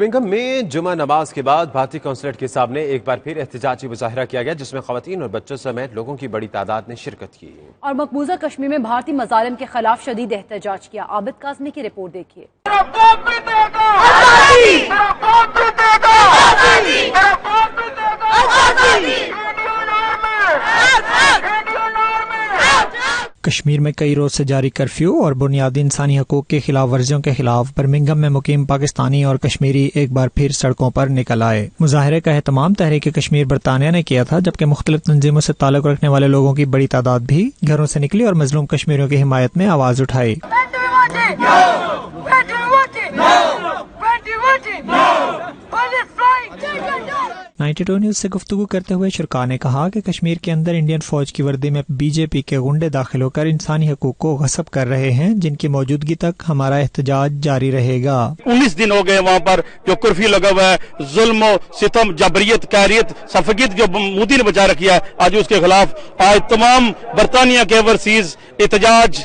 Birmingham میں جمعہ نماز کے بعد بھارتی قونصلیٹ کے سامنے ایک بار پھر احتجاجی مظاہرہ کیا گیا، جس میں خواتین اور بچوں سمیت لوگوں کی بڑی تعداد نے شرکت کی اور مقبوضہ کشمیر میں بھارتی مظالم کے خلاف شدید احتجاج کیا۔ عابد کاظمی کی رپورٹ دیکھیے۔ کشمیر میں کئی روز سے جاری کرفیو اور بنیادی انسانی حقوق کی خلاف ورزیوں کے خلاف برمنگھم میں مقیم پاکستانی اور کشمیری ایک بار پھر سڑکوں پر نکل آئے۔ مظاہرے کا اہتمام تحریک کشمیر برطانیہ نے کیا تھا، جبکہ مختلف تنظیموں سے تعلق رکھنے والے لوگوں کی بڑی تعداد بھی گھروں سے نکلی اور مظلوم کشمیریوں کی حمایت میں آواز اٹھائی۔ 92 نیوز سے گفتگو کرتے ہوئے شرکا نے کہا کہ کشمیر کے اندر انڈین فوج کی وردی میں بی جے پی کے غنڈے داخل ہو کر انسانی حقوق کو غصب کر رہے ہیں، جن کی موجودگی تک ہمارا احتجاج جاری رہے گا۔ 19 دن ہو گئے وہاں پر جو کرفیو لگا ہوا ہے، ظلم و ستم، جبریت، قہریت، سفگیت جو مودی نے بچا رکھی ہے، آج اس کے خلاف آج تمام برطانیہ کے اوورسیز احتجاج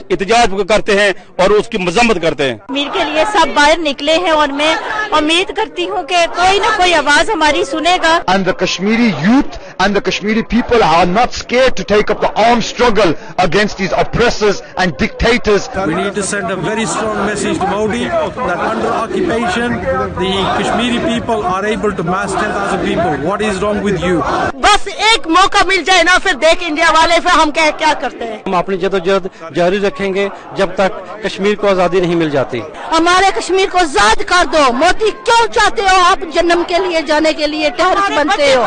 کرتے ہیں اور اس کی مذمت کرتے ہیں۔ کشمیر کے لیے سب باہر نکلے ہیں اور میں امید کرتی ہوں کہ کوئی نہ کوئی آواز ہماری سنے گا۔ And the Kashmiri youth and the Kashmiri people are not scared to take up the armed struggle against these oppressors and dictators. We need to send a very strong message to Modi that under occupation, the Kashmiri people are able to mass 10,000 people. What is wrong with you? بس ایک موقع مل جائے نا، پھر دیکھ India والے پھر ہم کیا کرتے ہیں۔ ہم اپنی جدوجہد جاری رکھیں گے جب تک کشمیر کو آزادی نہیں مل جاتی۔ ہمارے کشمیر کو آزاد کر دو۔ مودی کیوں چاہتے ہو آپ جنم کے لیے جانے کے لیے ٹیررسٹ بنتے ہو؟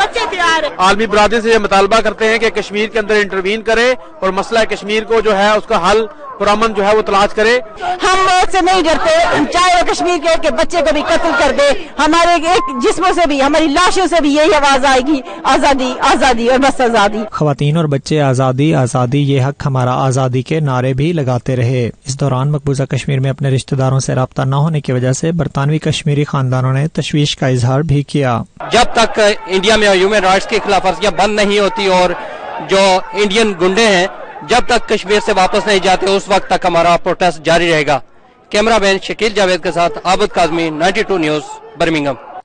عالمی برادری سے یہ مطالبہ کرتے ہیں کہ کشمیر کے اندر انٹروین کرے اور مسئلہ کشمیر کو جو ہے اس کا حل پرامن جو ہے وہ تلاش کرے۔ ہم موت سے نہیں ڈرتے، چاہے وہ کشمیر کے بچے کو بھی قتل کر دے، ہمارے ایک جسموں سے بھی، ہماری لاشوں سے بھی یہی آواز آئے گی، آزادی آزادی اور بس آزادی۔ خواتین اور بچے آزادی آزادی، یہ حق ہمارا آزادی کے نعرے بھی لگاتے رہے۔ اس دوران مقبوضہ کشمیر میں اپنے رشتہ داروں سے رابطہ نہ ہونے کی وجہ سے برطانوی کشمیری خاندانوں نے تشویش کا اظہار بھی کیا۔ جب تک انڈیا میں ہیومن رائٹس کی خلاف ورزیاں بند نہیں ہوتی اور جو انڈین گنڈے ہیں جب تک کشمیر سے واپس نہیں جاتے، اس وقت تک ہمارا پروٹیسٹ جاری رہے گا۔ کیمرہ مین شکیل جاوید کے ساتھ عابد کاظمی، 92 نیوز، برمنگھم۔